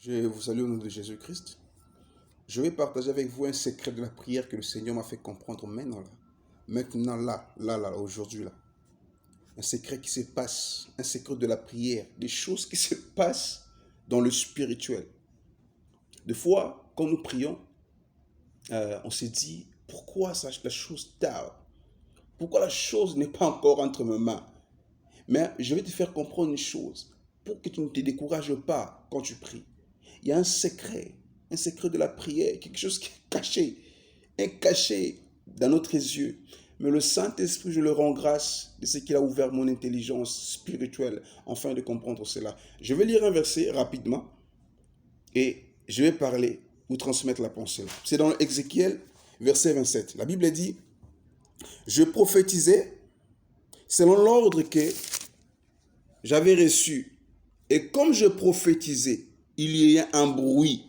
Je vous salue au nom de Jésus-Christ. Je vais partager avec vous un secret de la prière que le Seigneur m'a fait comprendre maintenant là, aujourd'hui là. Un secret qui se passe, un secret de la prière, des choses qui se passent dans le spirituel. Des fois, quand nous prions, on se dit, pourquoi la chose tarde? Pourquoi la chose n'est pas encore entre mes mains? Mais je vais te faire comprendre une chose, pour que tu ne te décourages pas quand tu pries. Il y a un secret de la prière, quelque chose qui est caché dans notre yeux. Mais le Saint-Esprit, je le rends grâce de ce qu'il a ouvert mon intelligence spirituelle afin de comprendre cela. Je vais lire un verset rapidement et je vais parler ou transmettre la pensée. C'est dans Ézéchiel, verset 27. La Bible dit, je prophétisais selon l'ordre que j'avais reçu. Et comme je prophétisais, il y a un bruit.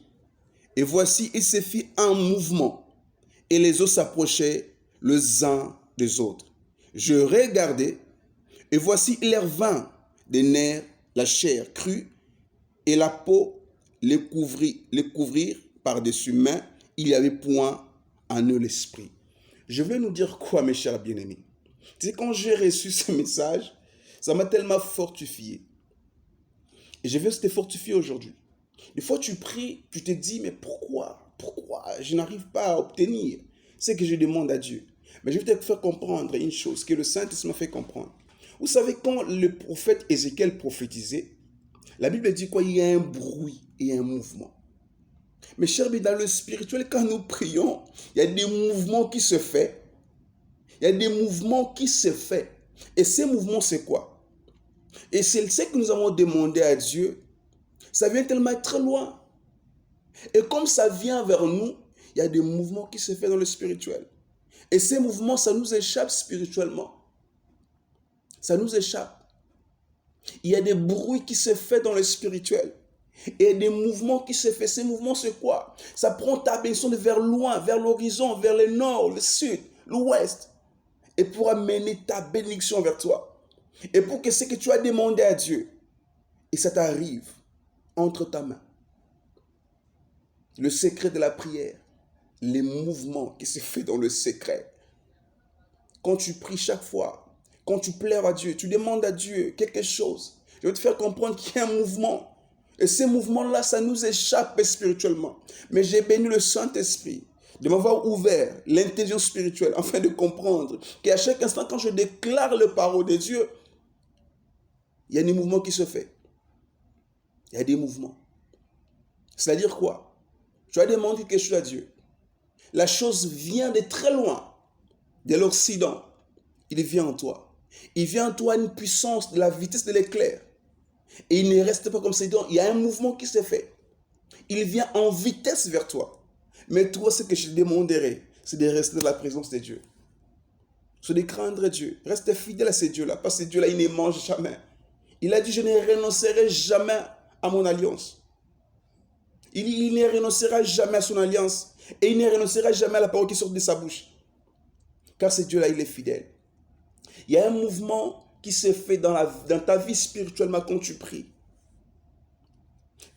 Et voici, il se fit un mouvement. Et les eaux s'approchaient les uns des autres. Je regardais, et voici, il leur vint des nerfs, la chair crue, et la peau les couvrir par-dessus, mais il n'y avait point en eux l'esprit. Je vais nous dire quoi, mes chers bien-aimés? Tu sais, quand j'ai reçu ce message, ça m'a tellement fortifié. Et je veux te fortifier aujourd'hui. Des fois, tu pries, tu te dis, mais pourquoi je n'arrive pas à obtenir ce que je demande à Dieu? Mais je vais te faire comprendre une chose que le Saint-Esprit m'a fait comprendre. Vous savez, quand le prophète Ézéchiel prophétisait, la Bible dit quoi? Il y a un bruit et un mouvement. Mes chers, dans le spirituel, quand nous prions, il y a des mouvements qui se font. Il y a des mouvements qui se font. Et ces mouvements, c'est quoi? Et c'est ce que nous avons demandé à Dieu. Ça vient tellement très loin. Et comme ça vient vers nous, il y a des mouvements qui se font dans le spirituel. Et ces mouvements, ça nous échappe spirituellement. Ça nous échappe. Il y a des bruits qui se font dans le spirituel. Et des mouvements qui se font. Ces mouvements, c'est quoi? Ça prend ta bénédiction vers loin, vers l'horizon, vers le nord, le sud, l'ouest. Et pour amener ta bénédiction vers toi. Et pour que ce que tu as demandé à Dieu, et ça t'arrive entre ta main. Le secret de la prière, les mouvements qui se font dans le secret. Quand tu pries chaque fois, quand tu pleures à Dieu, tu demandes à Dieu quelque chose. Je vais te faire comprendre qu'il y a un mouvement. Et ces mouvements-là, ça nous échappe spirituellement. Mais j'ai béni le Saint-Esprit de m'avoir ouvert l'intelligence spirituelle afin de comprendre qu'à chaque instant, quand je déclare le parole de Dieu, il y a des mouvements qui se font. Il y a des mouvements. C'est-à-dire quoi? Tu as demandé quelque chose à Dieu. La chose vient de très loin, de l'Occident. Il vient en toi. Il vient en toi une puissance de la vitesse de l'éclair. Et il ne reste pas comme ça. Il y a un mouvement qui se fait. Il vient en vitesse vers toi. Mais toi, ce que je te demanderai, c'est de rester dans la présence de Dieu. C'est de craindre Dieu. Reste fidèle à ce Dieu-là. Parce que ce Dieu-là, il ne mange jamais. Il a dit, je ne renoncerai jamais à mon alliance. Il ne renoncera jamais à son alliance. Et il ne renoncera jamais à la parole qui sort de sa bouche. Car ce Dieu-là, il est fidèle. Il y a un mouvement qui se fait dans ta vie spirituellement quand tu pries.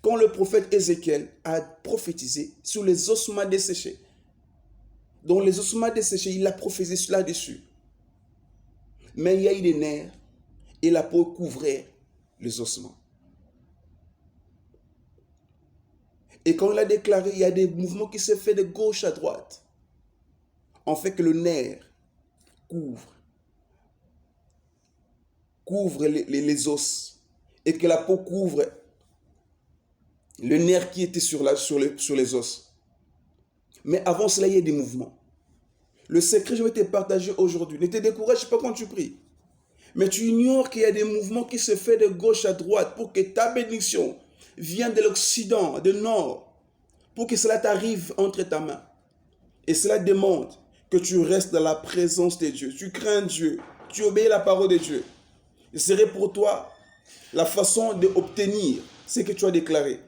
Quand le prophète Ézéchiel a prophétisé sur les ossements desséchés, donc les ossements desséchés, il a prophétisé là-dessus. Mais il y a eu des nerfs et la peau couvrait les ossements. Et quand il a déclaré, il y a des mouvements qui se font de gauche à droite. En fait que le nerf couvre les os et que la peau couvre le nerf qui était sur les os. Mais avant cela, il y a des mouvements. Le secret, je vais te partager aujourd'hui. Ne te décourage pas quand tu pries. Mais tu ignores qu'il y a des mouvements qui se font de gauche à droite pour que ta bénédiction vienne de l'Occident, du Nord, pour que cela t'arrive entre ta main. Et cela demande que tu restes dans la présence de Dieu. Tu crains Dieu. Tu obéis à la parole de Dieu. Ce serait pour toi la façon d'obtenir ce que tu as déclaré.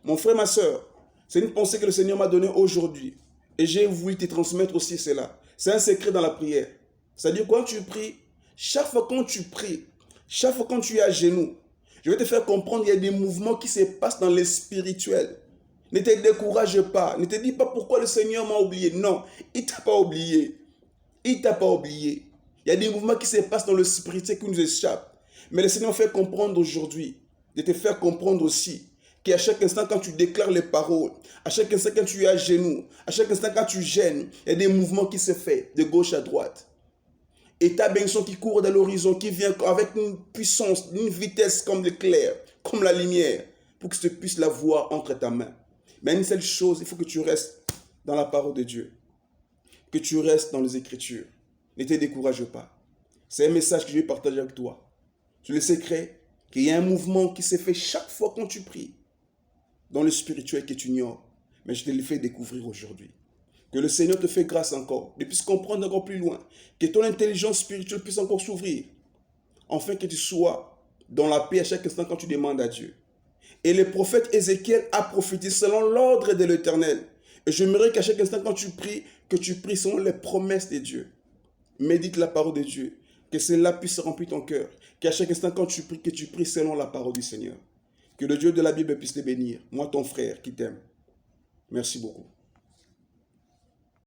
Mon frère, ma soeur, c'est une pensée que le Seigneur m'a donnée aujourd'hui. Et j'ai voulu te transmettre aussi cela. C'est un secret dans la prière. C'est-à-dire quand tu pries, chaque fois quand tu pries, chaque fois quand tu es à genoux, Je vais te faire comprendre qu'il y a des mouvements qui se passent dans le spirituel. Ne te décourage pas. Ne te dis pas pourquoi le Seigneur m'a oublié. Non, il ne t'a pas oublié. Il ne t'a pas oublié. Il y a des mouvements qui se passent dans le spirituel qui nous échappent. Mais le Seigneur fait comprendre aujourd'hui, de te faire comprendre aussi, qu'à chaque instant quand tu déclares les paroles, à chaque instant quand tu es à genoux, à chaque instant quand tu gênes, il y a des mouvements qui se font de gauche à droite. Et ta bénédiction qui court dans l'horizon, qui vient avec une puissance, une vitesse comme l'éclair, comme la lumière, pour que tu puisses la voir entre ta main. Mais une seule chose, il faut que tu restes dans la parole de Dieu, que tu restes dans les Écritures. Ne te décourage pas. C'est un message que je vais partager avec toi. Sur le secret, qu'il y a un mouvement qui se fait chaque fois quand tu pries, dans le spirituel que tu ignores. Mais je te le fais découvrir aujourd'hui. Que le Seigneur te fait grâce encore, de puisse comprendre encore plus loin, que ton intelligence spirituelle puisse encore s'ouvrir, afin que tu sois dans la paix à chaque instant quand tu demandes à Dieu. Et le prophète Ézéchiel a prophétisé selon l'ordre de l'Éternel. Et j'aimerais qu'à chaque instant quand tu pries, que tu pries selon les promesses de Dieu. Médite la parole de Dieu, que cela puisse remplir ton cœur, qu'à chaque instant quand tu pries, que tu pries selon la parole du Seigneur. Que le Dieu de la Bible puisse te bénir, moi ton frère qui t'aime. Merci beaucoup.